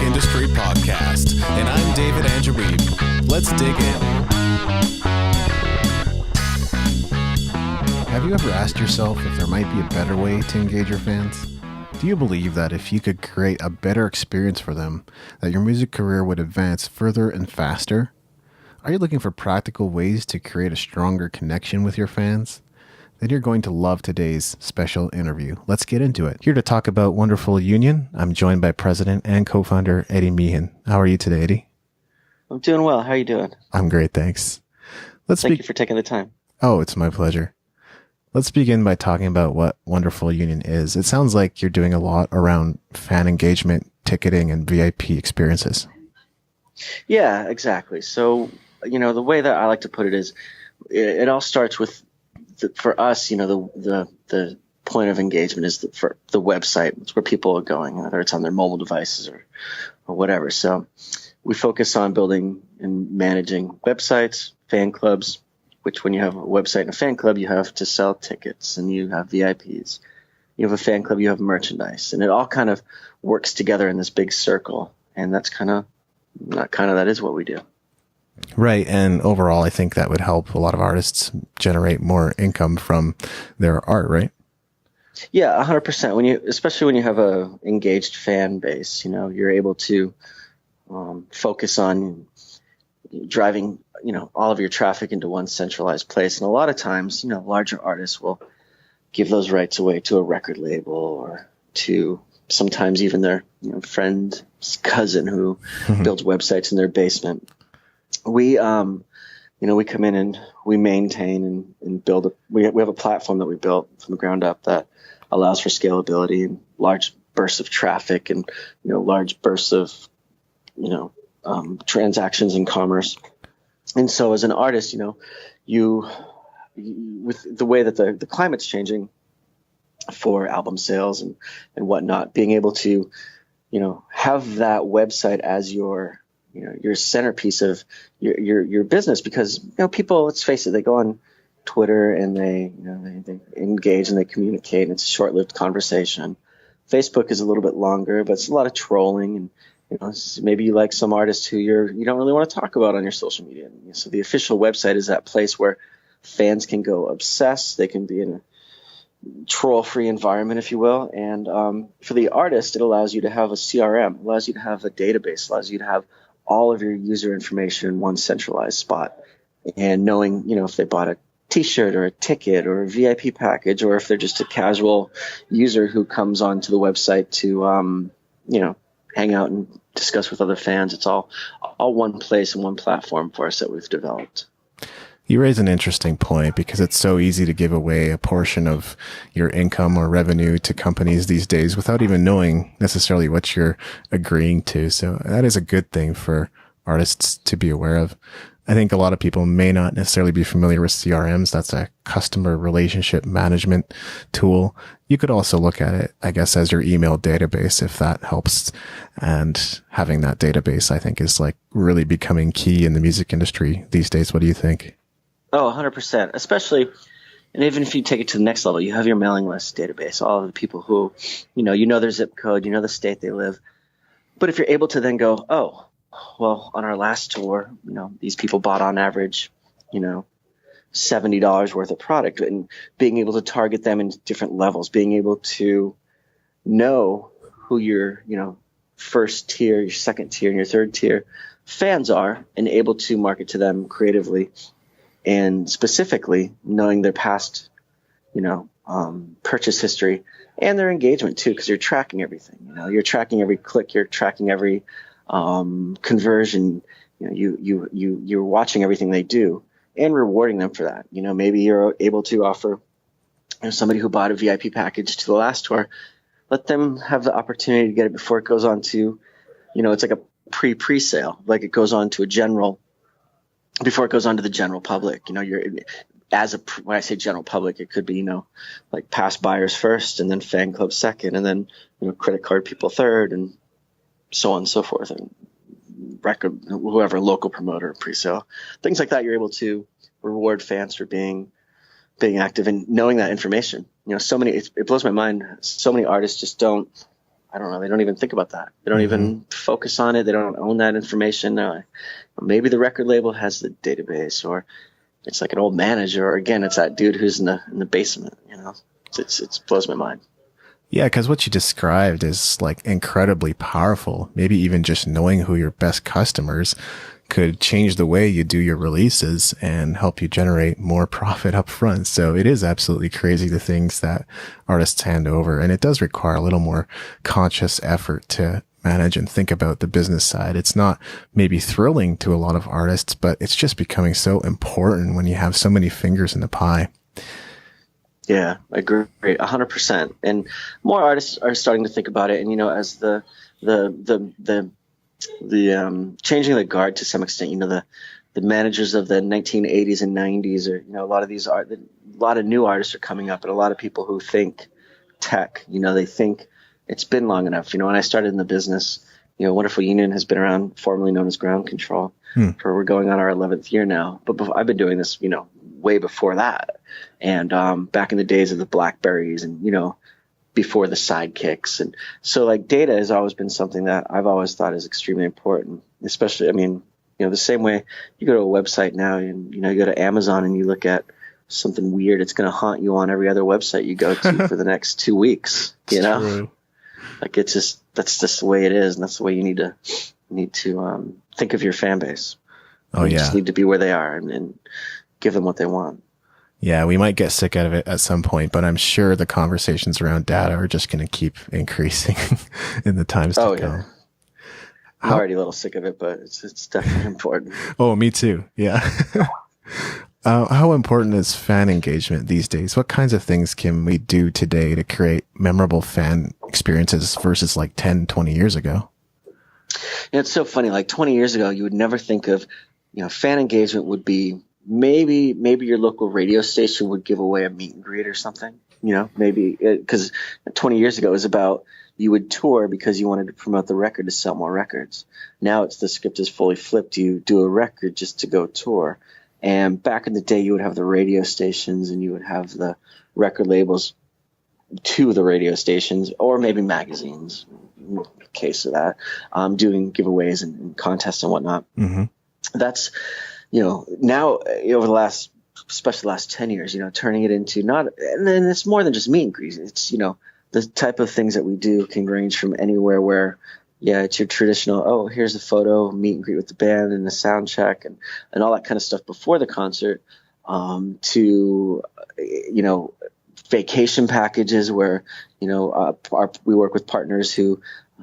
Industry Podcast, and I'm David Anjarib. Let's dig in. Have you ever asked yourself if there might be a better way to engage your fans? Do you believe that if you could create a better experience for them, that your music career would advance further and faster? Are you looking for practical ways to create a stronger connection with your fans? Then you're going to love today's special interview. Let's get into it. Here to talk about Wonderful Union, I'm joined by President and co-founder Eddie Meehan. How are you today, Eddie? I'm doing well. How are you doing? I'm great, thanks. Thank you for taking the time. Oh, it's my pleasure. Let's begin by talking about what Wonderful Union is. It sounds like you're doing a lot around fan engagement, ticketing, and VIP experiences. Yeah, exactly. So, the way that I like to put it is it all starts with, for us, the point of engagement is for the website. It's where people are going, whether it's on their mobile devices or whatever. So we focus on building and managing websites, fan clubs, which when you have a website and a fan club, you have to sell tickets and you have VIPs. You have a fan club, you have merchandise, and it all kind of works together in this big circle. And that is what we do. Right. And overall, I think that would help a lot of artists generate more income from their art, right? Yeah, 100%. Especially when you have a engaged fan base, you're able to focus on driving, all of your traffic into one centralized place. And a lot of times, larger artists will give those rights away to a record label or to sometimes even their friend's cousin who builds websites in their basement. We come in and we maintain and build we have a platform that we built from the ground up that allows for scalability and large bursts of traffic and, large bursts of, transactions and commerce. And so as an artist, you with the way that the climate's changing for album sales and whatnot, being able to, have that website as your centerpiece of your business, because people, let's face it, they go on Twitter and they engage and they communicate, and it's a short-lived conversation. Facebook is a little bit longer, but it's a lot of trolling, and maybe you like some artists who you don't really want to talk about on your social media. So the official website is that place where fans can go obsess. They can be in a troll-free environment, if you will. And for the artist, it allows you to have a CRM, allows you to have a database, allows you to have all of your user information in one centralized spot. And knowing, if they bought a T-shirt or a ticket or a VIP package, or if they're just a casual user who comes onto the website to, hang out and discuss with other fans, it's all one place and one platform for us that we've developed. You raise an interesting point, because it's so easy to give away a portion of your income or revenue to companies these days without even knowing necessarily what you're agreeing to. So that is a good thing for artists to be aware of. I think a lot of people may not necessarily be familiar with CRMs. That's a customer relationship management tool. You could also look at it, I guess, as your email database, if that helps. And having that database, I think, is really becoming key in the music industry these days. What do you think? Oh, 100%. Especially, and even if you take it to the next level, you have your mailing list database, all of the people who, their zip code, the state they live. But if you're able to then go, oh, well, on our last tour, these people bought on average, $70 worth of product, and being able to target them in different levels, being able to know who your, first tier, your second tier, and your third tier fans are, and able to market to them creatively and specifically knowing their past, purchase history and their engagement too, because you're tracking everything. You're tracking every click, you're tracking every conversion. You're watching everything they do and rewarding them for that. Maybe you're able to offer somebody who bought a VIP package to the last tour, let them have the opportunity to get it before it goes on to, it's like a pre-sale, like it goes on to before it goes on to the general public. When I say general public, it could be, like past buyers first, and then fan club second, and then, credit card people third, and so on and so forth, and record, whoever, local promoter, pre-sale, things like that. You're able to reward fans for being active and knowing that information. It blows my mind. So many artists just don't I don't know. They don't even think about that. They don't even focus on it. They don't own that information. Maybe the record label has the database, or it's like an old manager, or again, it's that dude who's in the basement. It blows my mind. Yeah, because what you described is like incredibly powerful. Maybe even just knowing who your best customers could change the way you do your releases and help you generate more profit up front. So it is absolutely crazy, the things that artists hand over. And it does require a little more conscious effort to manage and think about the business side. It's not maybe thrilling to a lot of artists, but it's just becoming so important when you have so many fingers in the pie. Yeah, I agree 100%. And more artists are starting to think about it. And, as the changing the guard to some extent, the managers of the 1980s and 90s, or, a lot of a lot of new artists are coming up, and a lot of people who think tech, they think it's been long enough. When I started in the business, Wonderful Union has been around, formerly known as Ground Control, for we're going on our 11th year now. But I've been doing this, way before that. And back in the days of the Blackberries and, before the sidekicks. And so like data has always been something that I've always thought is extremely important, especially, the same way you go to a website now and, you go to Amazon and you look at something weird, it's going to haunt you on every other website you go to for the next 2 weeks, True. Like that's just the way it is. And that's the way you need to think of your fan base. Oh, You yeah. just need to be where they are and give them what they want. Yeah, we might get sick of it at some point, but I'm sure the conversations around data are just going to keep increasing in the times to come. Yeah. I'm already a little sick of it, but it's definitely important. Oh, me too. Yeah. How important is fan engagement these days? What kinds of things can we do today to create memorable fan experiences versus like 10, 20 years ago? It's so funny. Like 20 years ago, you would never think of, fan engagement would be maybe your local radio station would give away a meet and greet or something, maybe because 20 years ago it was about you would tour because you wanted to promote the record to sell more records. Now the script is fully flipped. You do a record just to go tour. And back in the day, you would have the radio stations and you would have the record labels to the radio stations, or maybe magazines, in case of that, doing giveaways and contests and whatnot. Mm-hmm. That's, now over the last, especially the last 10 years, turning it into and then it's more than just meet and greet. It's, the type of things that we do can range from anywhere where, it's your traditional, here's a photo, meet and greet with the band and the sound check and all that kind of stuff before the concert, to, vacation packages where, we work with partners who,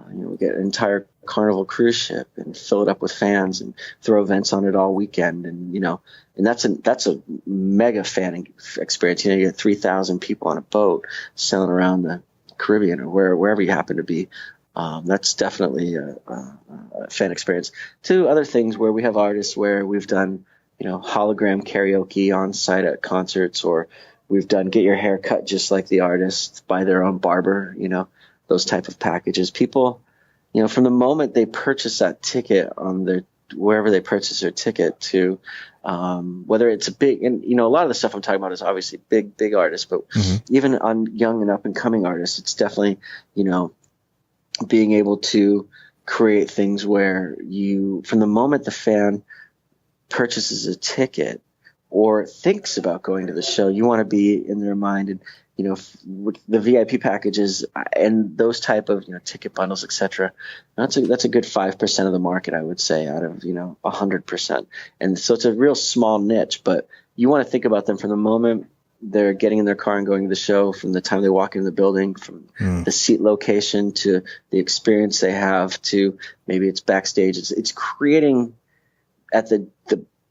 we get an entire Carnival cruise ship and fill it up with fans and throw events on it all weekend. And, and that's a mega fan experience. You get 3,000 people on a boat sailing around the Caribbean or wherever you happen to be. That's definitely a fan experience. Two other things where we have artists where we've done, hologram karaoke on site at concerts, or we've done get your hair cut just like the artist by their own barber, those type of packages. People, from the moment they purchase that ticket on wherever they purchase their ticket to, whether it's a big, and a lot of the stuff I'm talking about is obviously big artists, but even on young and up and coming artists, it's definitely, being able to create things where from the moment the fan purchases a ticket or thinks about going to the show, you want to be in their mind. And, with the VIP packages and those type of, ticket bundles, et cetera, that's a good 5% of the market, I would say, out of, 100%. And so it's a real small niche, but you want to think about them from the moment they're getting in their car and going to the show, from the time they walk into the building, from the seat location to the experience they have to maybe it's backstage. It's creating at the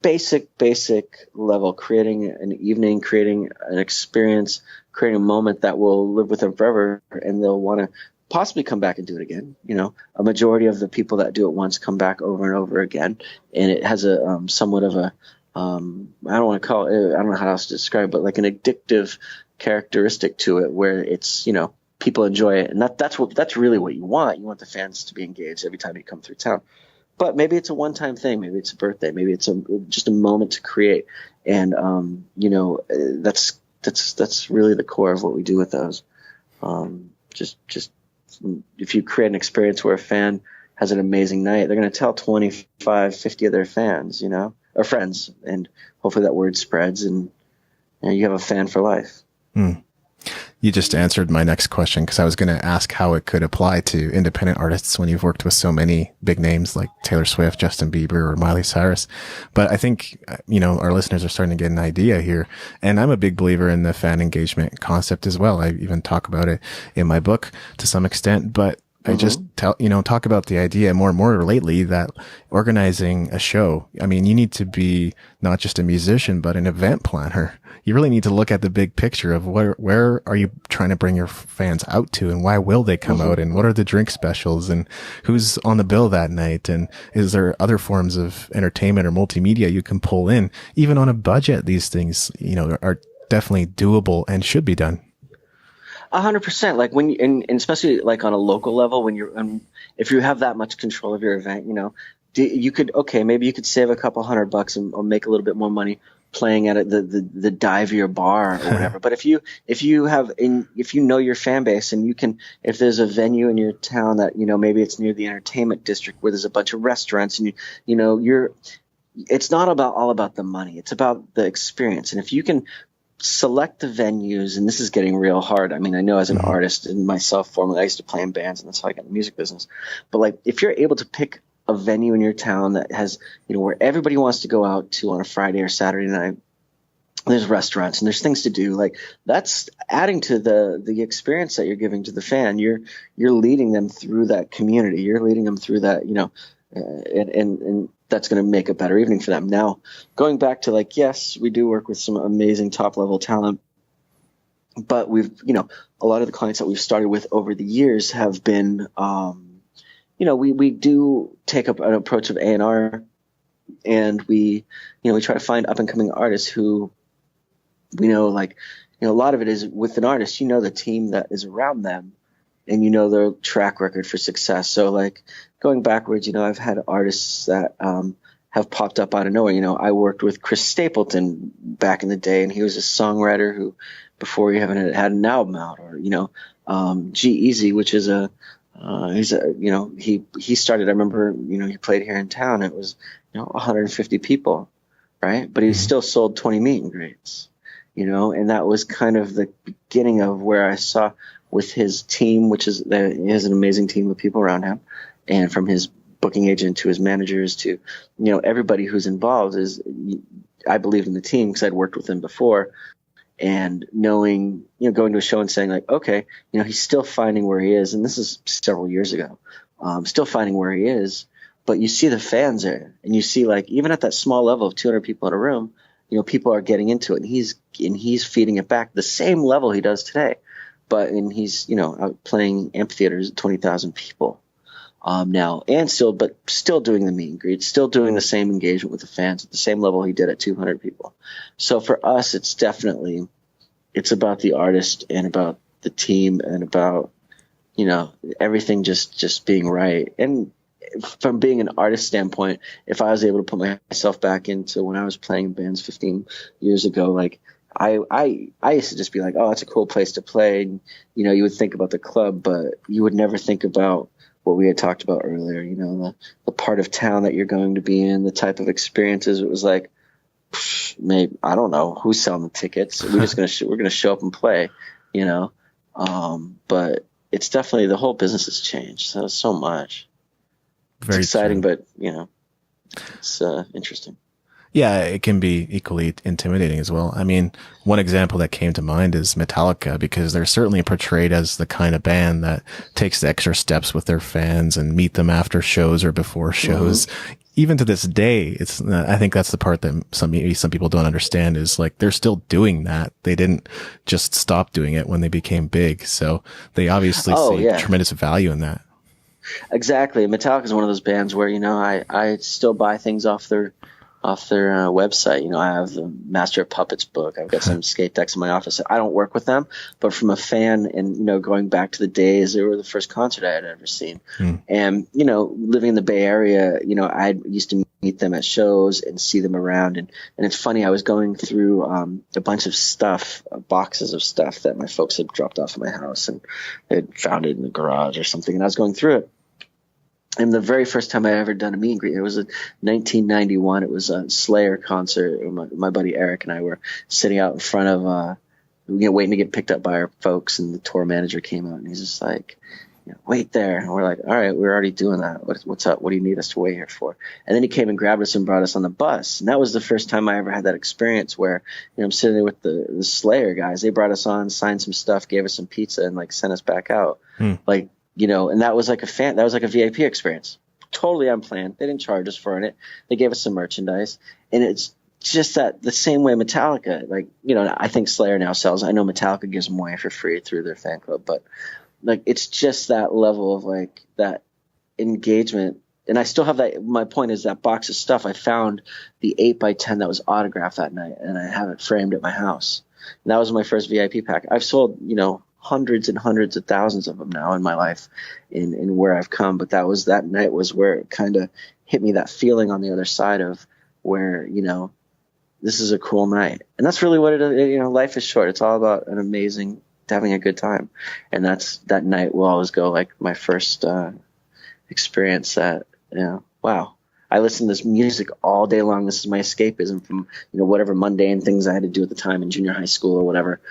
basic level, creating an evening, creating an experience, creating a moment that will live with them forever, and they'll want to possibly come back and do it again. A majority of the people that do it once come back over and over again, and it has a somewhat of a I don't want to call it, I don't know how else to describe it, but like an addictive characteristic to it where it's, people enjoy it. And that's really what you want. You want the fans to be engaged every time you come through town. But maybe it's a one-time thing. Maybe it's a birthday. Maybe it's just a moment to create. And, that's really the core of what we do with those. Just if you create an experience where a fan has an amazing night, they're going to tell 25, 50 of their fans, or friends, and hopefully that word spreads, and you have a fan for life. You just answered my next question, because I was going to ask how it could apply to independent artists when you've worked with so many big names like Taylor Swift, Justin Bieber, or Miley Cyrus. But I think, our listeners are starting to get an idea here. And I'm a big believer in the fan engagement concept as well. I even talk about it in my book to some extent, but I just talk about the idea more and more lately that organizing a show, you need to be not just a musician, but an event planner. You really need to look at the big picture of where are you trying to bring your fans out to, and why will they come out, and what are the drink specials, and who's on the bill that night, and is there other forms of entertainment or multimedia you can pull in. Even on a budget, these things, are definitely doable and should be done. 100%. Like when, and especially like on a local level, when if you have that much control of your event, you could, maybe you could save a couple $100 or make a little bit more money playing at the divier bar or whatever. But if you know your fan base, and if there's a venue in your town that, maybe it's near the entertainment district where there's a bunch of restaurants, and it's not all about the money. It's about the experience. And if you can select the venues, and this is getting real hard. I know as an artist, and myself formerly, I used to play in bands, and that's how I got in the music business. But like, if you're able to pick a venue in your town that has, where everybody wants to go out to on a Friday or Saturday night, there's restaurants and there's things to do, like that's adding to the experience that you're giving to the fan. You're leading them through that community. You're leading them through that, and that's going to make a better evening for them. Now, going back to like, yes, we do work with some amazing top level talent, but we've, a lot of the clients that we've started with over the years have been, we do take up an approach of A&R, and we try to find up and coming artists who we know, like, a lot of it is with an artist, the team that is around them, and their track record for success. So like going backwards, I've had artists that have popped up out of nowhere. I worked with Chris Stapleton back in the day, and he was a songwriter who, before he had an album out, or G-Eazy, which is he started, I remember, he played here in town. It was, 150 people, right? But he still sold 20 meet and greets, and that was kind of the beginning of where I saw with his team, which is, he has an amazing team of people around him, and from his booking agent to his managers to, everybody who's involved I believed in the team because I'd worked with him before. And knowing, going to a show and saying like, okay, he's still finding where he is. And this is several years ago, still finding where he is. But you see the fans there, and you see, like, even at that small level of 200 people in a room, people are getting into it, and he's feeding it back the same level he does today. And he's, out playing amphitheaters at 20,000 people now, and still doing the meet and greet, still doing the same engagement with the fans at the same level he did at 200 people. So for us, it's about the artist and about the team and about, everything just being right. And from being an artist standpoint, if I was able to put myself back into when I was playing in bands 15 years ago, like I used to just be like, oh, it's a cool place to play. And, you would think about the club, but you would never think about what we had talked about earlier, the part of town that you're going to be in, the type of experiences. It was like, maybe, I don't know who's selling the tickets. We're just we're going to show up and play, but it's definitely, the whole business has changed so much. Very it's exciting, true. But it's interesting. Yeah, it can be equally intimidating as well. One example that came to mind is Metallica, because they're certainly portrayed as the kind of band that takes the extra steps with their fans and meet them after shows or before shows. Mm-hmm. Even to this day, I think that's the part that some people don't understand, is like, they're still doing that. They didn't just stop doing it when they became big. So they obviously see tremendous value in that. Exactly. Metallica is one of those bands where, I still buy things off their website. You know, I have the Master of Puppets book. I've got some skate decks in my office. I don't work with them, but from a fan and, you know, going back to the days, they were the first concert I had ever seen. And, you know, living in the Bay Area, you know, I used to meet them at shows and see them around. And it's funny, I was going through a bunch of stuff, boxes of stuff that my folks had dropped off at my house, and they had found it in the garage or something. And I was going through it. And the very first time I ever done a meet and greet, it was in 1991. It was a Slayer concert. My buddy Eric and I were sitting out in front of, waiting to get picked up by our folks. And the tour manager came out, and he's just like, you know, wait there. And we're like, all right, we're already doing that. What's up? What do you need us to wait here for? And then he came and grabbed us and brought us on the bus. And that was the first time I ever had that experience where, you know, I'm sitting there with the Slayer guys. They brought us on, signed some stuff, gave us some pizza, and like sent us back out. Like, you know, and that was like a VIP experience. Totally unplanned. They didn't charge us for it. They gave us some merchandise. And it's just that the same way Metallica, like, you know, I think Slayer now sells. I know Metallica gives them away for free through their fan club, but like, it's just that level of like that engagement. And I still have that. My point is that box of stuff, I found the 8x10 that was autographed that night, and I have it framed at my house. And that was my first VIP pack. I've sold, you know, hundreds and hundreds of thousands of them now in my life in where I've come. But that night was where it kind of hit me, that feeling on the other side of where, you know, this is a cool night. And that's really what it is. You know, life is short. It's all about having a good time. And that night will always go like my first experience that, you know, wow, I listen to this music all day long. This is my escapism from, you know, whatever mundane things I had to do at the time in junior high school or whatever.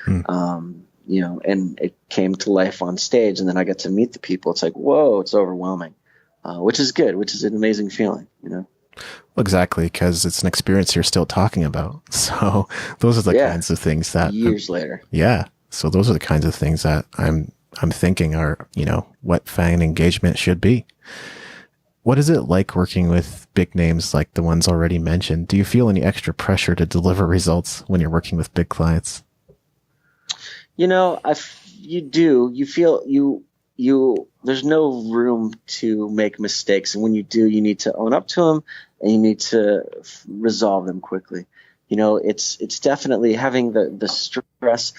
You know, and it came to life on stage, and then I got to meet the people. It's like, whoa, it's overwhelming, which is good, which is an amazing feeling, you know? Exactly, because it's an experience you're still talking about. So those are the kinds of things that years later. Yeah. So those are the kinds of things that I'm thinking are, you know, what fan engagement should be. What is it like working with big names like the ones already mentioned? Do you feel any extra pressure to deliver results when you're working with big clients? You know, you do. You feel there's no room to make mistakes. And when you do, you need to own up to them, and you need to resolve them quickly. You know, it's definitely having the stress.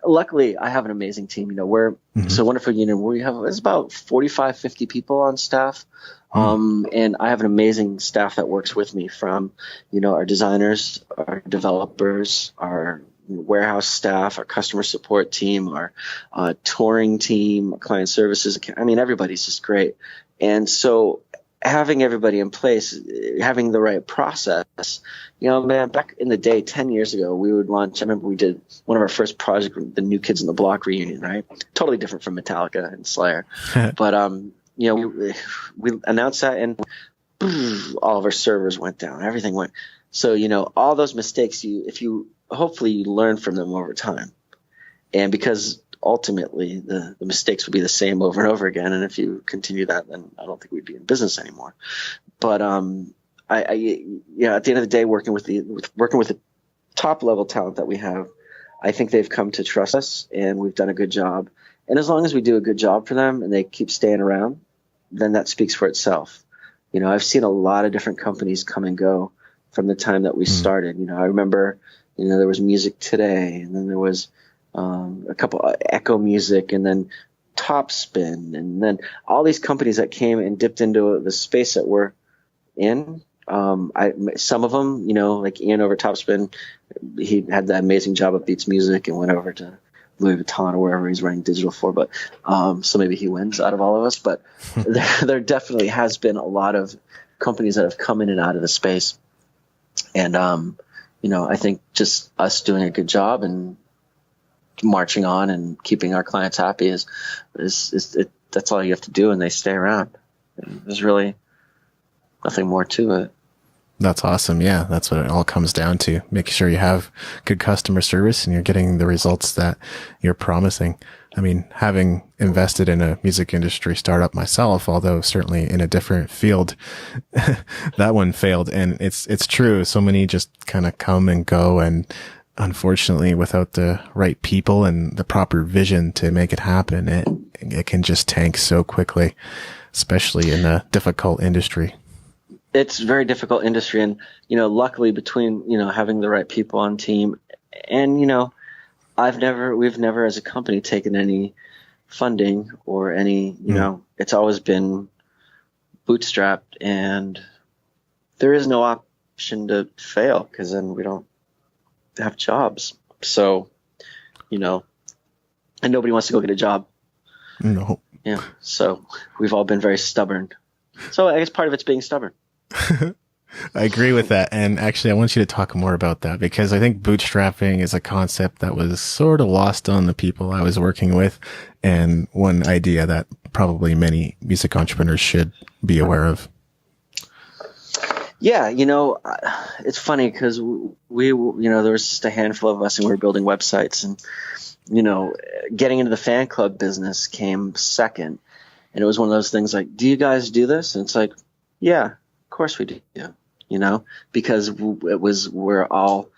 Luckily, I have an amazing team. You know, we're so wonderful. You know, it's about 45, 50 people on staff. And I have an amazing staff that works with me, from, you know, our designers, our developers, our warehouse staff, our customer support team, our touring team, our client services. I mean, everybody's just great. And so having everybody in place, having the right process, you know, man, back in the day, 10 years ago, we would launch, I remember we did one of our first projects, the New Kids on the Block reunion, right? Totally different from Metallica and Slayer. But, you know, we announced that, and all of our servers went down. Everything went. So, you know, all those mistakes, hopefully you learn from them over time. And because ultimately the mistakes will be the same over and over again. And if you continue that, then I don't think we'd be in business anymore. But, at the end of the day, working with the top level talent that we have, I think they've come to trust us, and we've done a good job. And as long as we do a good job for them and they keep staying around, then that speaks for itself. You know, I've seen a lot of different companies come and go from the time that we started. You know, I remember, you know, there was Music Today, and then there was a couple Echo Music, and then Topspin, and then all these companies that came and dipped into the space that we're in. Some of them, you know, like Ian over Topspin, he had that amazing job at Beats Music and went over to Louis Vuitton or wherever he's running digital for. But so maybe he wins out of all of us. But there definitely has been a lot of companies that have come in and out of the space. And, you know, I think just us doing a good job and marching on and keeping our clients happy that's all you have to do, and they stay around. And there's really nothing more to it. That's awesome. Yeah, that's what it all comes down to. Making sure you have good customer service and you're getting the results that you're promising. I mean, having invested in a music industry startup myself, although certainly in a different field, that one failed. And it's true. So many just kind of come and go, and unfortunately, without the right people and the proper vision to make it happen, it can just tank so quickly, especially in a difficult industry. it's a very difficult industry. And, luckily between, having the right people on team and, we've never as a company taken any funding or any, it's always been bootstrapped, and there is no option to fail because then we don't have jobs. So, and nobody wants to go get a job. No. Yeah. So we've all been very stubborn. So I guess part of it's being stubborn. I agree with that. And actually, I want you to talk more about that because I think bootstrapping is a concept that was sort of lost on the people I was working with, and one idea that probably many music entrepreneurs should be aware of. Yeah, it's funny because we there was just a handful of us and we were building websites, and, getting into the fan club business came second. And it was one of those things like, do you guys do this? And it's like, yeah, of course we do. Because we're all,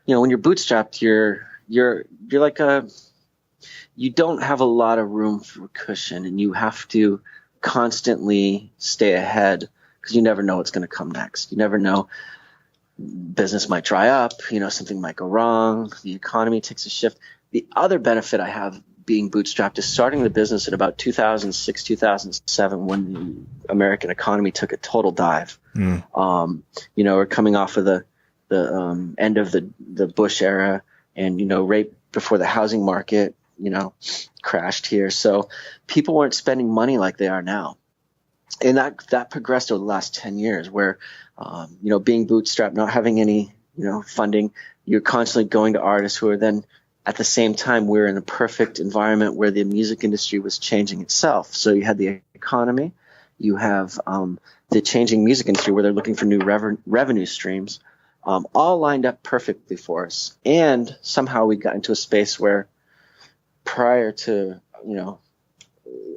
when you're bootstrapped, you're like you don't have a lot of room for cushion, and you have to constantly stay ahead because you never know what's going to come next. You never know. Business might dry up, something might go wrong. The economy takes a shift. The other benefit I have being bootstrapped is starting the business at about 2006, 2007, when the American economy took a total dive. We're coming off of the end of the Bush era, and, right before the housing market, crashed here. So people weren't spending money like they are now. And that progressed over the last 10 years where, being bootstrapped, not having any, funding, you're constantly going to artists who are then at the same time, we're in a perfect environment where the music industry was changing itself. So you had the economy, you have the changing music industry where they're looking for new revenue streams, all lined up perfectly for us. And somehow we got into a space where prior to,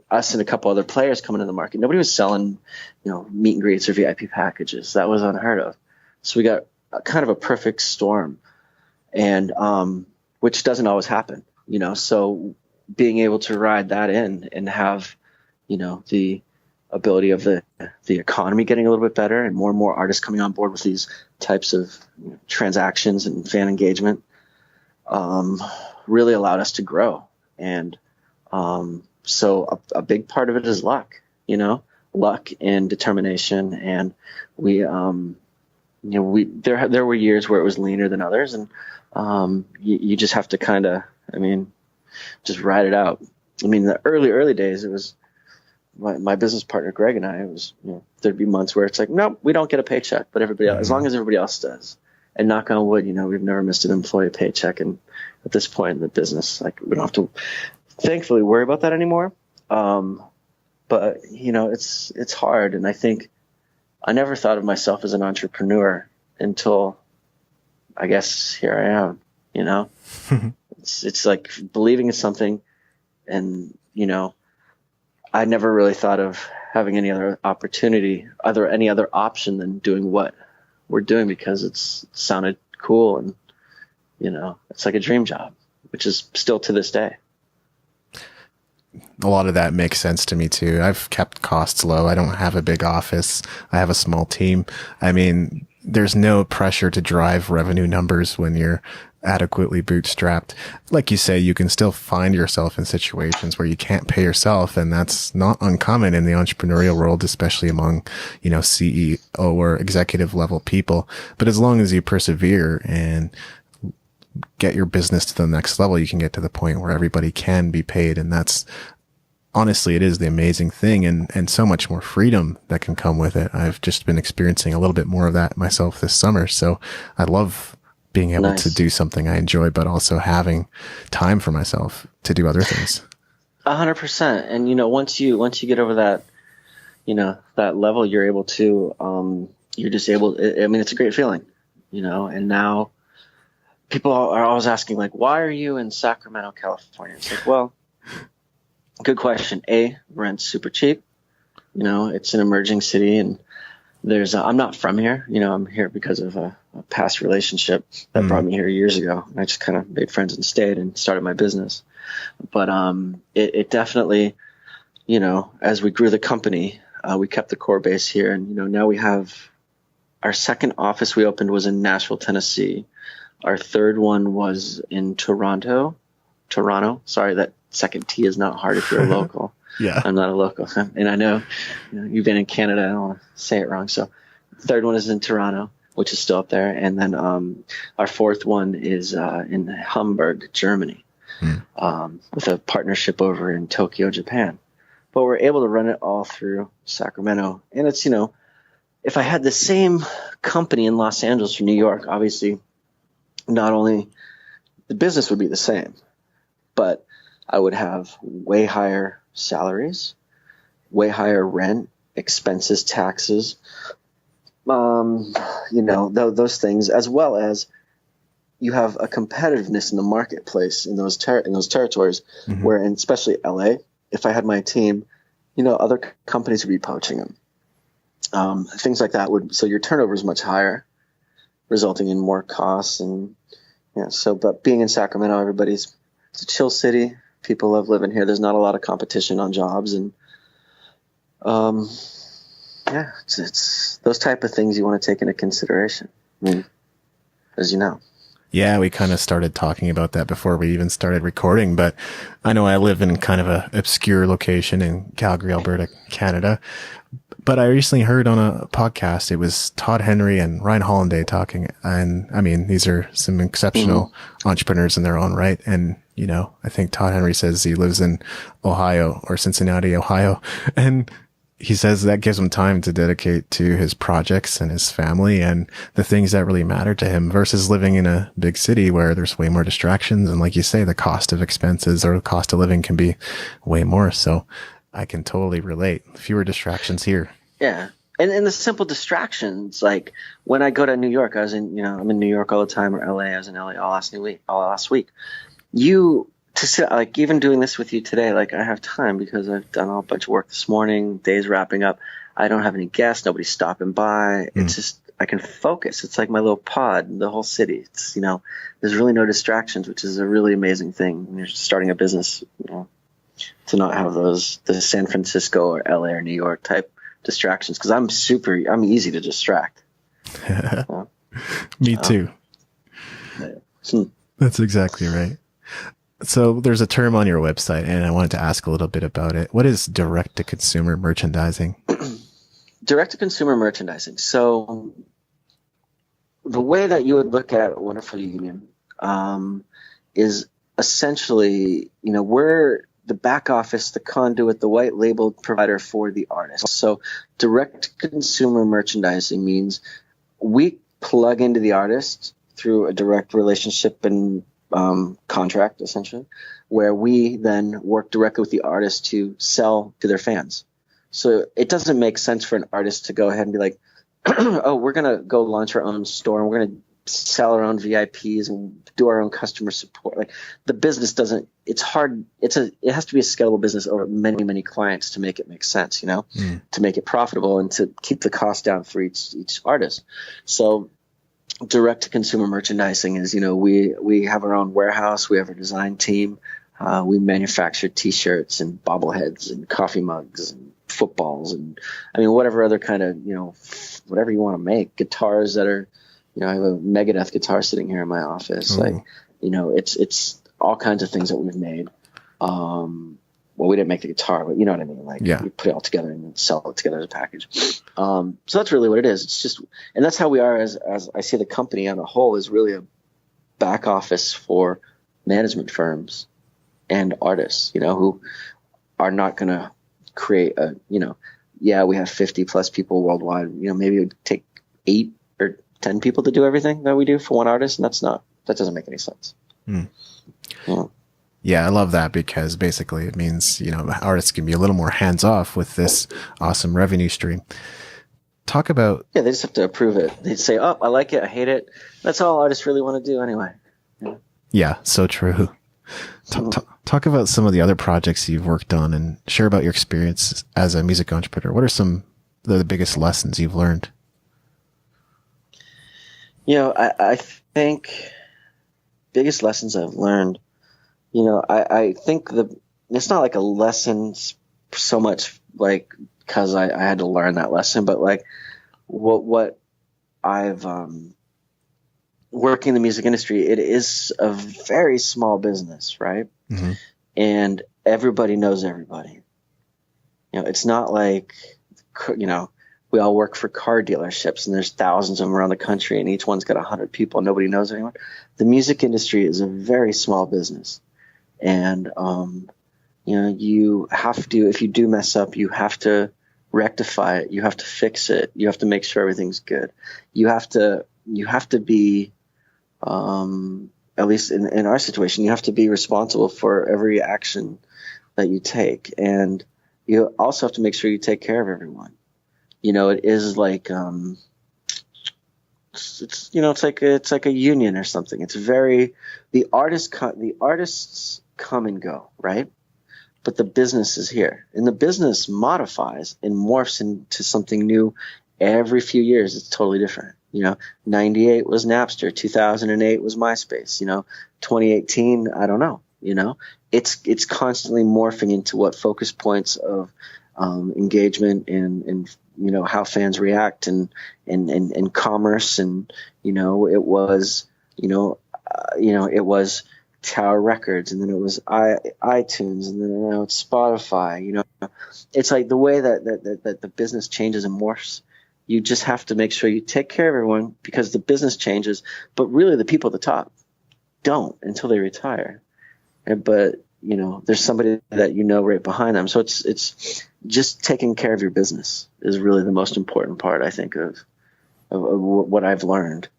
us and a couple other players coming to the market, nobody was selling, meet and greets or VIP packages. That was unheard of. So we got kind of a perfect storm, and which doesn't always happen, So being able to ride that in and have, the ability of the economy getting a little bit better and more artists coming on board with these types of transactions and fan engagement, really allowed us to grow. And so a big part of it is luck, luck and determination. And we, there were years where it was leaner than others, and you just have to kind of, just ride it out. The early days, it was my business partner, Greg, and I, it was, there'd be months where it's like, nope, we don't get a paycheck, but everybody else, as long as everybody else does. And knock on wood, we've never missed an employee paycheck. And at this point in the business, like, we don't have to, thankfully, worry about that anymore. But it's hard. And I think I never thought of myself as an entrepreneur until, I guess, here I am, it's like believing in something, and, I never really thought of having any other opportunity, any other option than doing what we're doing because it sounded cool, and, it's like a dream job, which is still to this day. A lot of that makes sense to me too. I've kept costs low. I don't have a big office. I have a small team. There's no pressure to drive revenue numbers when you're adequately bootstrapped. Like you say, you can still find yourself in situations where you can't pay yourself. And that's not uncommon in the entrepreneurial world, especially among, CEO or executive level people. But as long as you persevere and get your business to the next level, you can get to the point where everybody can be paid. And that's, honestly, it is the amazing thing, and so much more freedom that can come with it. I've just been experiencing a little bit more of that myself this summer. So I love being able to do something I enjoy, but also having time for myself to do other things. 100%. And, once you get over that, that level, you're able to, you're just able, it's a great feeling, and now people are always asking, like, why are you in Sacramento, California? It's like, well, good question. Rent's super cheap. It's an emerging city, and I'm not from here. I'm here because of a past relationship that brought me here years ago. I just kind of made friends and stayed and started my business. But it definitely, as we grew the company, we kept the core base here, and now we have our second office we opened was in Nashville, Tennessee. Our third one was in Toronto. Sorry, that second T is not hard if you're a local. Yeah. I'm not a local. And I know, you've been in Canada. I don't want to say it wrong. So third one is in Toronto, which is still up there. And then our fourth one is in Hamburg, Germany, with a partnership over in Tokyo, Japan. But we're able to run it all through Sacramento. And it's, if I had the same company in Los Angeles or New York, obviously not only the business would be the same, but I would have way higher salaries, way higher rent, expenses, taxes, those things, as well as you have a competitiveness in the marketplace in those territories, where, and especially LA, if I had my team, other companies would be poaching them. Things like that so your turnover is much higher, resulting in more costs. And but being in Sacramento, it's a chill city. People love living here. There's not a lot of competition on jobs, and it's those type of things you want to take into consideration. I mean, as you know. Yeah, we kind of started talking about that before we even started recording, but I know I live in kind of a obscure location in Calgary, Alberta, Canada. But I recently heard on a podcast, it was Todd Henry and Ryan Holiday talking. And I mean, these are some exceptional entrepreneurs in their own right. And, I think Todd Henry says he lives in Ohio or Cincinnati, Ohio. And he says that gives him time to dedicate to his projects and his family and the things that really matter to him versus living in a big city where there's way more distractions. And like you say, the cost of expenses or the cost of living can be way more. So I can totally relate. Fewer distractions here. Yeah. And the simple distractions, like when I go to New York, I'm in New York all the time, or LA. I was in LA all last week. To sit, like even doing this with you today, like I have time because I've done a bunch of work this morning, day's wrapping up. I don't have any guests, nobody's stopping by. It's just, I can focus. It's like my little pod, the whole city. It's, there's really no distractions, which is a really amazing thing when you're starting a business, to not have the San Francisco or LA or New York type distractions. Cause I'm easy to distract. Me too. That's exactly right. So there's a term on your website, and I wanted to ask a little bit about it. What is direct-to-consumer merchandising? Direct-to-consumer merchandising. So the way that you would look at Wonderful Union is essentially, we're the back office, the conduit, the white label provider for the artist. So direct-to-consumer merchandising means we plug into the artist through a direct relationship and contract, essentially, where we then work directly with the artist to sell to their fans. So it doesn't make sense for an artist to go ahead and be like, oh, we're going to go launch our own store and we're going to sell our own VIPs and do our own customer support. Like the business doesn't, it's hard. It has to be a scalable business over many, many clients to make it make sense, to make it profitable and to keep the cost down for each artist. So direct to consumer merchandising is, we have our own warehouse. We have our design team. We manufacture t-shirts and bobbleheads and coffee mugs and footballs and whatever other kind of, whatever you want to make. Guitars that are, I have a Megadeth guitar sitting here in my office. Ooh. Like, it's all kinds of things that we've made. Well, we didn't make the guitar, but you know what I mean? Like, yeah. We put it all together and sell it together as a package. So that's really what it is. It's just, and that's how we are as I see the company on a whole is really a back office for management firms and artists, who are not going to create we have 50 plus people worldwide, maybe it would take 8 or 10 people to do everything that we do for one artist. And that doesn't make any sense. Yeah. Yeah, I love that because basically it means, artists can be a little more hands off with this awesome revenue stream. Talk about... Yeah, they just have to approve it. They say, oh, I like it, I hate it. That's all artists really want to do anyway. Yeah, so true. Talk about some of the other projects you've worked on and share about your experience as a music entrepreneur. What are some of the biggest lessons you've learned? I think biggest lessons I've learned, I think it's not like a lesson so much like because I had to learn that lesson, but like what I've working in the music industry, it is a very small business, right? Mm-hmm. And everybody knows everybody. It's not like, we all work for car dealerships and there's thousands of them around the country and each one's got 100 people and nobody knows anyone. The music industry is a very small business. And, you have to, if you do mess up, you have to rectify it. You have to fix it. You have to make sure everything's good. You have to be, at least in our situation, you have to be responsible for every action that you take. And you also have to make sure you take care of everyone. It is like, it's like a union or something. It's the artists come and go, right? But the business is here, and the business modifies and morphs into something new every few years. It's totally different. 98 was Napster, 2008 was MySpace, 2018, I don't know, it's constantly morphing into what focus points of engagement and how fans react and commerce. And, it was, it was Tower Records, and then it was iTunes, and then now it's Spotify. It's like the way that the business changes and morphs. You just have to make sure you take care of everyone because the business changes, but really the people at the top don't until they retire. But there's somebody that right behind them. So it's just taking care of your business is really the most important part, I think, of what I've learned.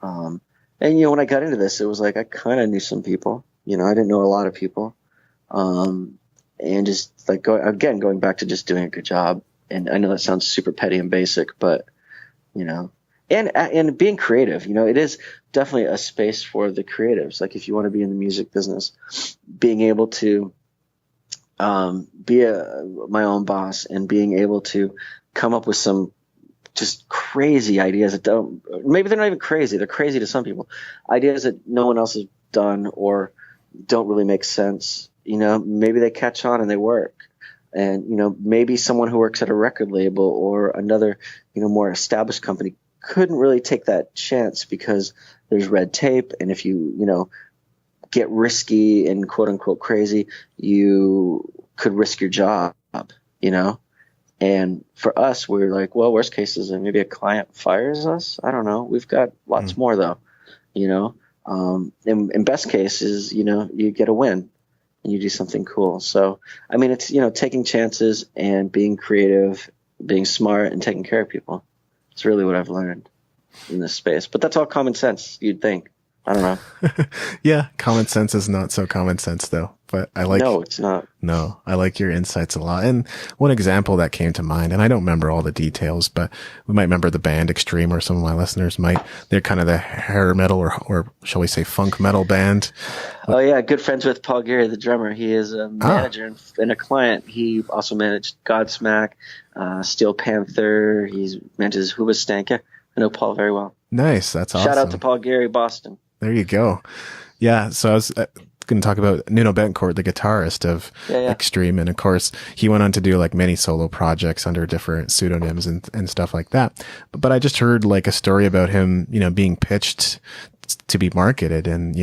And when I got into this, it was like I kind of knew some people. I didn't know a lot of people. And just like going back to just doing a good job. And I know that sounds super petty and basic, but and being creative, it is definitely a space for the creatives. Like if you want to be in the music business, being able to be my own boss and being able to come up with some just crazy ideas that maybe they're not even crazy. They're crazy to some people. Ideas that no one else has done or don't really make sense. Maybe they catch on and they work. And, maybe someone who works at a record label or another, more established company couldn't really take that chance because there's red tape. And if you, get risky and quote unquote crazy, you could risk your job, And for us, we're like, well, worst case is maybe a client fires us. I don't know. We've got lots more though, and best case is, you get a win. And you do something cool. So, I mean, it's, taking chances and being creative, being smart and taking care of people. It's really what I've learned in this space. But that's all common sense, you'd think. I don't know. Yeah, common sense is not so common sense though. But I like No, it's not. No, I like your insights a lot. And one example that came to mind, and I don't remember all the details, but we might remember the band Extreme, or some of my listeners might. They're kind of the hair metal or shall we say funk metal band. Oh yeah, good friends with Paul Geary, the drummer. He is a manager and a client. He also managed Godsmack, Steel Panther. He manages Hoobastank. I know Paul very well. Nice, that's awesome. Shout out to Paul Geary, Boston. There you go. Yeah, so I was going to talk about Nuno Betancourt, the guitarist of Extreme. And of course, he went on to do like many solo projects under different pseudonyms and stuff like that. But I just heard like a story about him, being pitched to be marketed. And,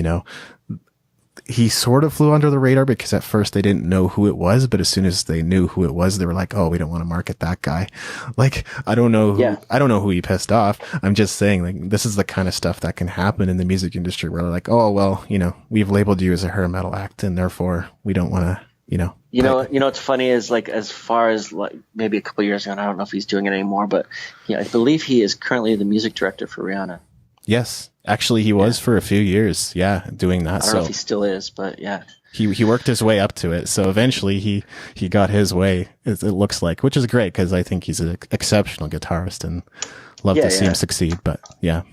he sort of flew under the radar because at first they didn't know who it was. But as soon as they knew who it was, they were like, oh, we don't want to market that guy. Like, I don't know who he pissed off. I'm just saying, like, this is the kind of stuff that can happen in the music industry where they're like, oh, well, we've labeled you as a hair metal act and therefore we don't want to, what's funny is like, as far as like maybe a couple of years ago, and I don't know if he's doing it anymore, but I believe he is currently the music director for Rihanna. Yes, actually he was for a few years. Yeah. Doing that. I don't know if he still is, but yeah. He worked his way up to it. So eventually he got his way, it looks like, which is great because I think he's an exceptional guitarist and love to see him succeed. But yeah.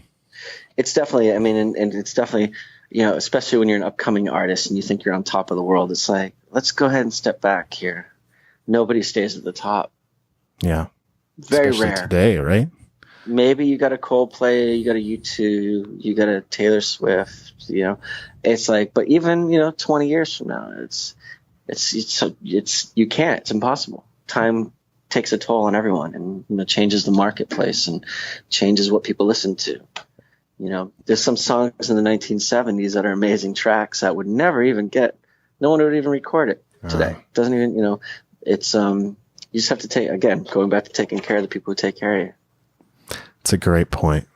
It's definitely, I mean, and it's definitely, especially when you're an upcoming artist and you think you're on top of the world, it's like, let's go ahead and step back here. Nobody stays at the top. Yeah. Very especially rare. Today, right? Maybe you got a Coldplay, you got a U2, you got a Taylor Swift, it's like, but even, 20 years from now, it's you can't, it's impossible. Time takes a toll on everyone, and changes the marketplace and changes what people listen to. There's some songs in the 1970s that are amazing tracks that would never even no one would even record it today. Doesn't even, it's you just have to going back to taking care of the people who take care of you. It's a great point.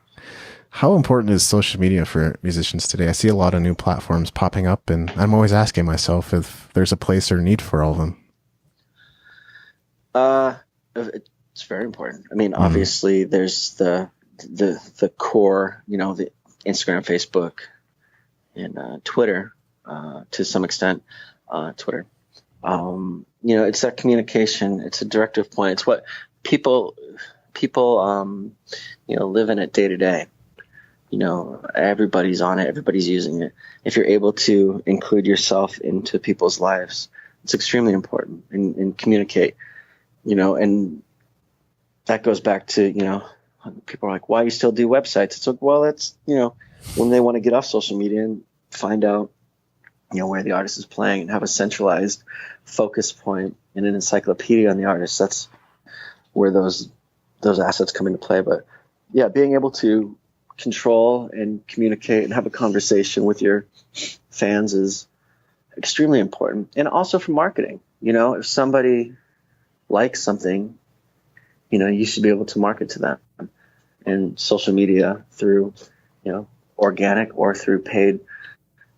How important is social media for musicians today? I see a lot of new platforms popping up, and I'm always asking myself if there's a place or need for all of them. It's very important. I mean, obviously there's the core, the Instagram, Facebook, and Twitter, to some extent, Twitter. It's that communication. It's a directive point. It's what people live in it day to day. Everybody's on it. Everybody's using it. If you're able to include yourself into people's lives, it's extremely important, and communicate, and that goes back to, people are like, why you still do websites? It's like, well, that's, when they want to get off social media and find out, where the artist is playing and have a centralized focus point and an encyclopedia on the artist. That's where those assets come into play. But yeah, being able to control and communicate and have a conversation with your fans is extremely important. And also for marketing, if somebody likes something, you should be able to market to them. And social media through, organic or through paid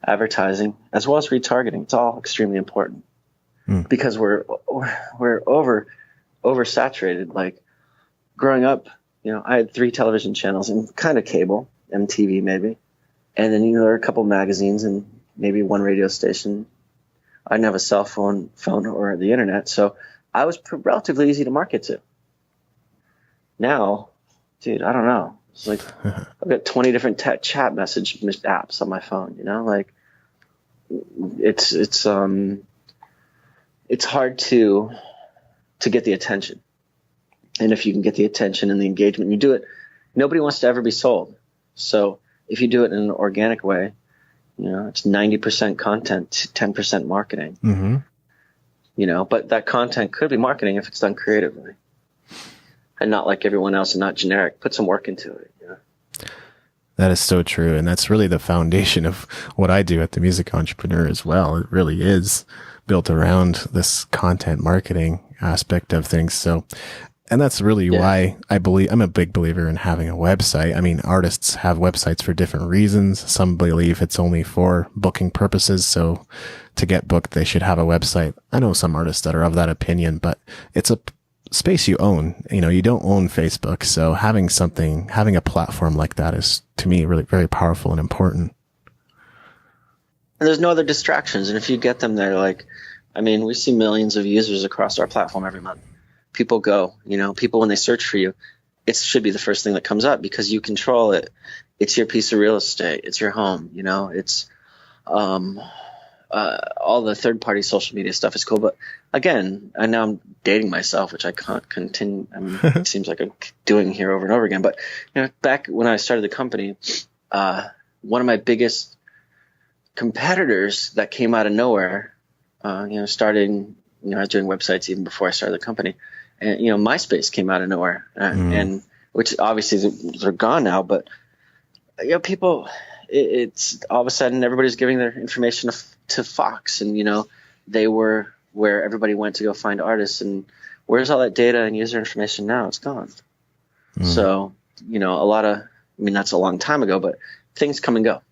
advertising, as well as retargeting, it's all extremely important because we're oversaturated. Like growing up, I had 3 television channels and kind of cable, MTV maybe. And then, there were a couple magazines and maybe 1 radio station. I didn't have a cell phone or the internet. So I was relatively easy to market to. Now, dude, I don't know. It's like I've got 20 different chat message apps on my phone, like it's hard to get the attention. And if you can get the attention and the engagement, you do it. Nobody wants to ever be sold. So if you do it in an organic way, it's 90% content, 10% marketing. Mm-hmm. But that content could be marketing if it's done creatively and not like everyone else and not generic. Put some work into it. That is so true. And that's really the foundation of what I do at The Music Entrepreneur as well. It really is built around this content marketing aspect of things. So, and that's really why I'm a big believer in having a website. I mean, artists have websites for different reasons. Some believe it's only for booking purposes. So to get booked, they should have a website. I know some artists that are of that opinion, but it's a space you own. You don't own Facebook. So having a platform like that is, to me, really very powerful and important. And there's no other distractions. And if you get them there, we see millions of users across our platform every month. People go, people when they search for you, it should be the first thing that comes up because you control it. It's your piece of real estate. It's your home. It's all the third-party social media stuff is cool. But again, I know I'm dating myself, which I can't continue. It seems like I'm doing here over and over again. But back when I started the company, one of my biggest competitors that came out of nowhere, starting, I was doing websites even before I started the company. And, MySpace came out of nowhere, and which obviously they're gone now. But, people, it's all of a sudden everybody's giving their information to Fox, and, they were where everybody went to go find artists. And where's all that data and user information now? It's gone. So, that's a long time ago, but things come and go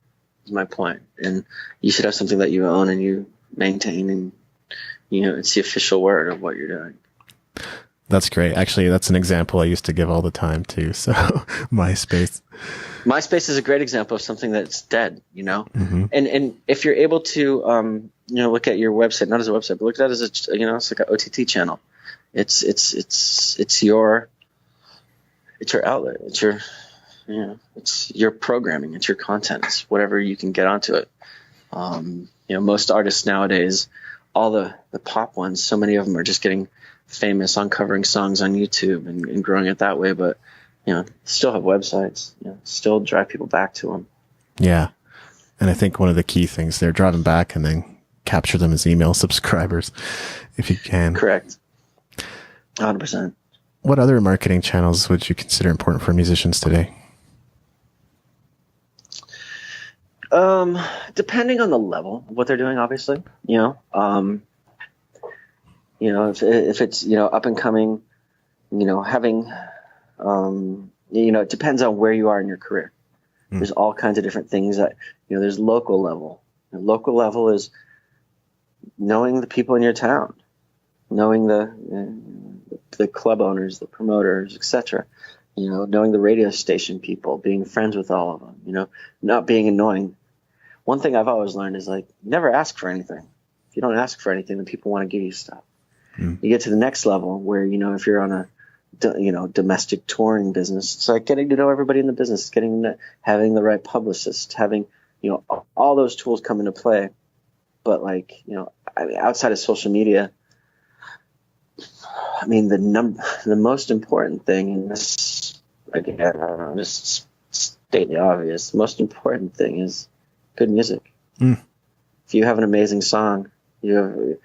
is my point. And you should have something that you own and you maintain, and, it's the official word of what you're doing. That's great. Actually, that's an example I used to give all the time too. So MySpace is a great example of something that's dead, mm-hmm. And if you're able to, look at your website, not as a website, but look at it as it's like an OTT channel. It's your outlet. It's your, it's your programming. It's your content. It's whatever you can get onto it. Most artists nowadays, all the pop ones, so many of them are just getting famous on covering songs on YouTube and growing it that way. But, still have websites, still drive people back to them. Yeah. And I think one of the key things there, drive them back and then capture them as email subscribers if you can. Correct. 100%. What other marketing channels would you consider important for musicians today? Depending on the level of what they're doing, obviously, if it's, up and coming, having, it depends on where you are in your career. There's all kinds of different things that, there's local level. And local level is knowing the people in your town, knowing the club owners, the promoters, etc. Knowing the radio station people, being friends with all of them, not being annoying. One thing I've always learned is like, never ask for anything. If you don't ask for anything, then people want to give you stuff. You get to the next level where, if you're on a, domestic touring business, it's like getting to know everybody in the business, having the right publicist, having, all those tools come into play. But like, outside of social media, the most important thing in this, again, I'm just stating the obvious, the most important thing is good music. If you have an amazing song, you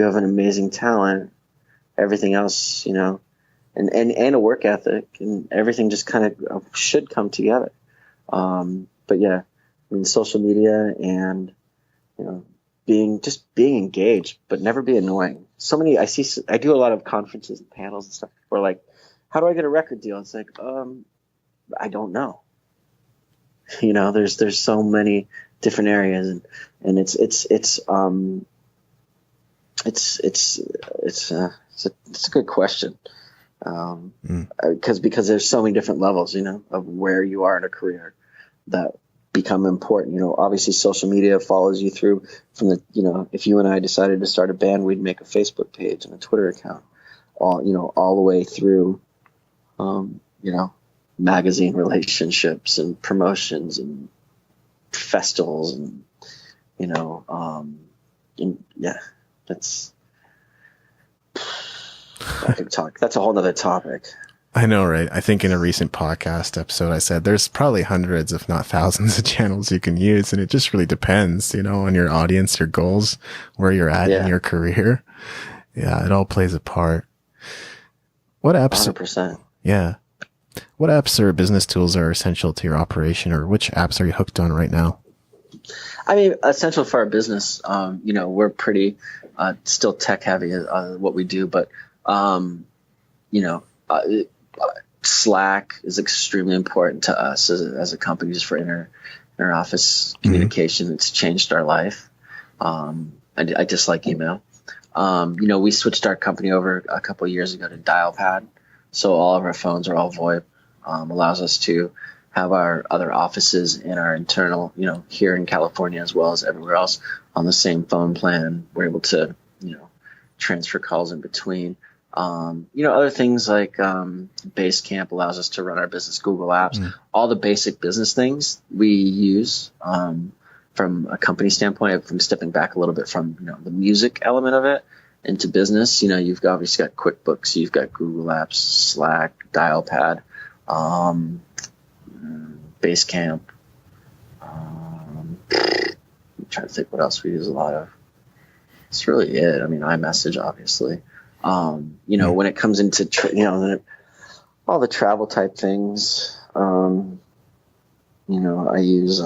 have an amazing talent, everything else, and a work ethic, and everything just kind of should come together. But yeah, social media and, being engaged, but never be annoying. I do a lot of conferences and panels and stuff where like, how do I get a record deal? It's like, I don't know. There's so many different areas, and it's a good question. Because there's so many different levels, of where you are in a career that become important. Obviously social media follows you through from the, if you and I decided to start a band, we'd make a Facebook page and a Twitter account, all the way through, magazine relationships and promotions and festivals and, I could talk. That's a whole nother topic. I know, right? I think in a recent podcast episode, I said there's probably hundreds, if not thousands of channels you can use. And it just really depends, on your audience, your goals, where you're at in your career. Yeah. It all plays a part. What apps? 100%. Yeah. What apps or business tools are essential to your operation, or which apps are you hooked on right now? Essential for our business. We're pretty, still tech heavy, what we do, but, Slack is extremely important to us as a company, just for inter office communication. It's changed our life. I dislike email. We switched our company over a couple of years ago to Dialpad. So all of our phones are all VoIP, allows us to have our other offices in our internal, here in California as well as everywhere else on the same phone plan. We're able to, transfer calls in between. Other things like Basecamp allows us to run our business, Google Apps, all the basic business things we use from a company standpoint, from stepping back a little bit from, the music element of it into business. You've obviously got QuickBooks, you've got Google Apps, Slack, Dialpad, Basecamp. I'm trying to think what else we use a lot of. That's really it. iMessage, obviously. When it comes into, all the travel type things, I use,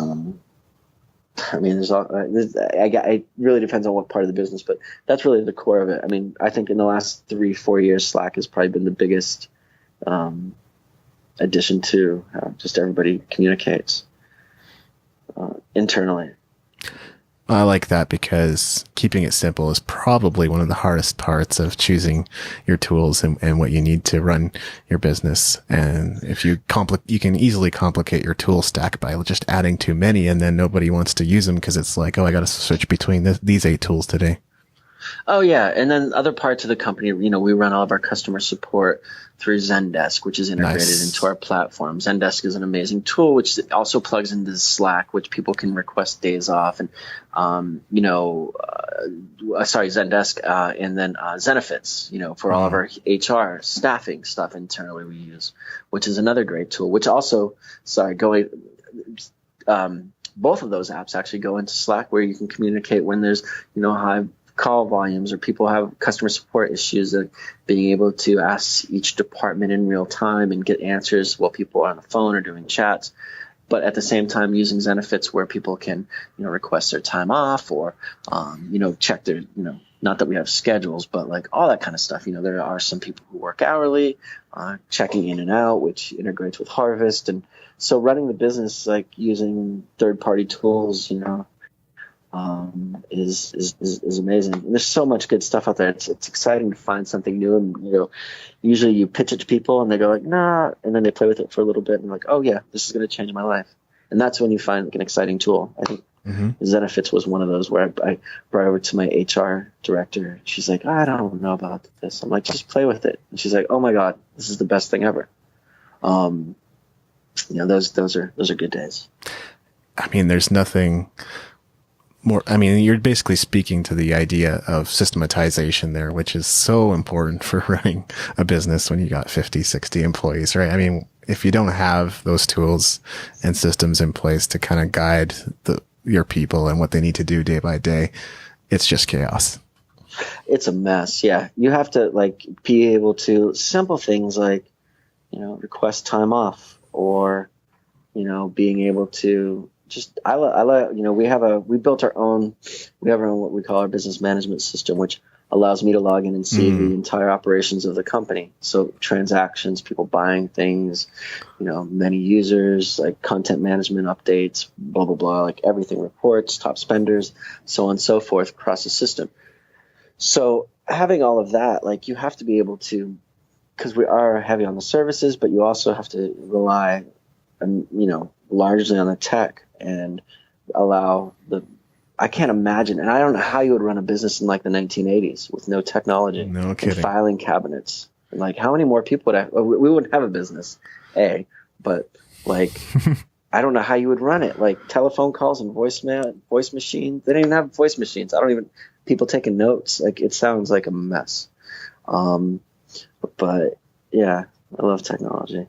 it really depends on what part of the business, but that's really the core of it. I think in the last 3-4 years, Slack has probably been the biggest, addition to how just everybody communicates, internally. I like that because keeping it simple is probably one of the hardest parts of choosing your tools and what you need to run your business. And if you can easily complicate your tool stack by just adding too many, and then nobody wants to use them because it's like, I got to switch between these 8 tools today. Oh yeah, and then other parts of the company, we run all of our customer support through Zendesk, which is integrated into our platform. Zendesk is an amazing tool, which also plugs into Slack, which people can request days off, and Zendesk, and then Zenefits, for all of our HR staffing stuff internally we use, which is another great tool. Which also, both of those apps actually go into Slack, where you can communicate when there's high call volumes, or people have customer support issues, like being able to ask each department in real time and get answers while people are on the phone or doing chats. But at the same time, using Zenefits where people can, request their time off, or, check their, not that we have schedules, but like all that kind of stuff. There are some people who work hourly, checking in and out, which integrates with Harvest. And so running the business, like using third-party tools, is amazing. And there's so much good stuff out there. It's exciting to find something new. And, usually you pitch it to people and they go like, nah, and then they play with it for a little bit and like, oh yeah, this is going to change my life. And that's when you find like an exciting tool. I think Zenefits was one of those where I brought over to my HR director. She's like, I don't know about this. I'm like, just play with it. And she's like, oh my God, this is the best thing ever. Those are good days. I mean, there's nothing more. I mean, you're basically speaking to the idea of systematization there, which is so important for running a business when you got 50, 60 employees, right? I mean, if you don't have those tools and systems in place to kind of guide your people and what they need to do day by day, it's just chaos. It's a mess. Yeah. You have to be able to simple things like, request time off, or, being able to just, we built our own, what we call our business management system, which allows me to log in and see the entire operations of the company. So transactions, people buying things, many users, like content management updates, blah, blah, blah, like everything, reports, top spenders, so on and so forth across the system. So having all of that, you have to be able to, because we are heavy on the services, but you also have to rely largely on the tech and allow I can't imagine, and I don't know how you would run a business in the 1980s with no technology, no kidding, and filing cabinets. And how many more people would we wouldn't have a business, but I don't know how you would run it. Telephone calls and voice machines. They didn't even have voice machines. People taking notes. It sounds like a mess. But yeah, I love technology.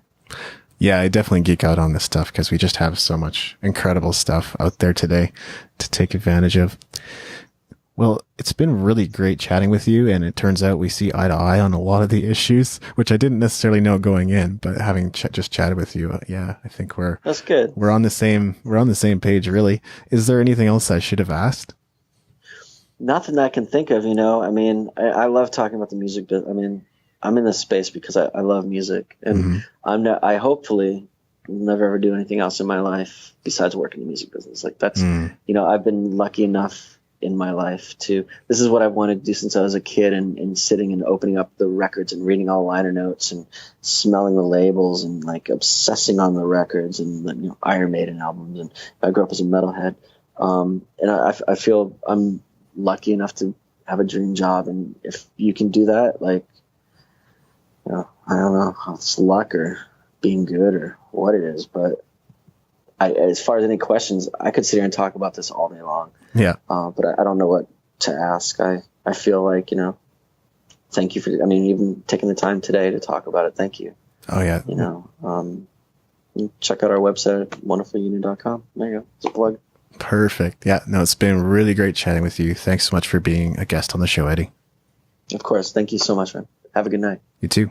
Yeah, I definitely geek out on this stuff because we just have so much incredible stuff out there today to take advantage of. Well, it's been really great chatting with you, and it turns out we see eye to eye on a lot of the issues, which I didn't necessarily know going in, but having just chatted with you, I think that's good. We're on the same page, really. Is there anything else I should have asked? Nothing that I can think of. I love talking about the music business. I'm in this space because I love music, and I hopefully never ever do anything else in my life besides work in the music business. I've been lucky enough in my life this is what I've wanted to do since I was a kid, and sitting and opening up the records and reading all liner notes and smelling the labels and obsessing on the records and Iron Maiden albums. And I grew up as a metalhead. And I feel I'm lucky enough to have a dream job. And if you can do that, I don't know if it's luck or being good or what it is, but as far as any questions, I could sit here and talk about this all day long. Yeah. But I don't know what to ask. I feel thank you for, even taking the time today to talk about it. Thank you. Oh yeah. Check out our website at wonderfulunion.com. There you go. It's a plug. Perfect. Yeah. No, it's been really great chatting with you. Thanks so much for being a guest on the show, Eddie. Of course. Thank you so much, man. Have a good night. You too.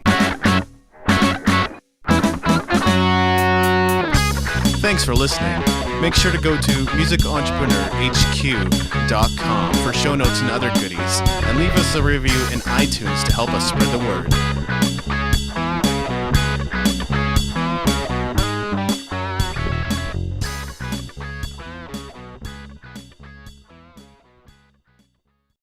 Thanks for listening. Make sure to go to musicentrepreneurhq.com for show notes and other goodies, and leave us a review in iTunes to help us spread the word.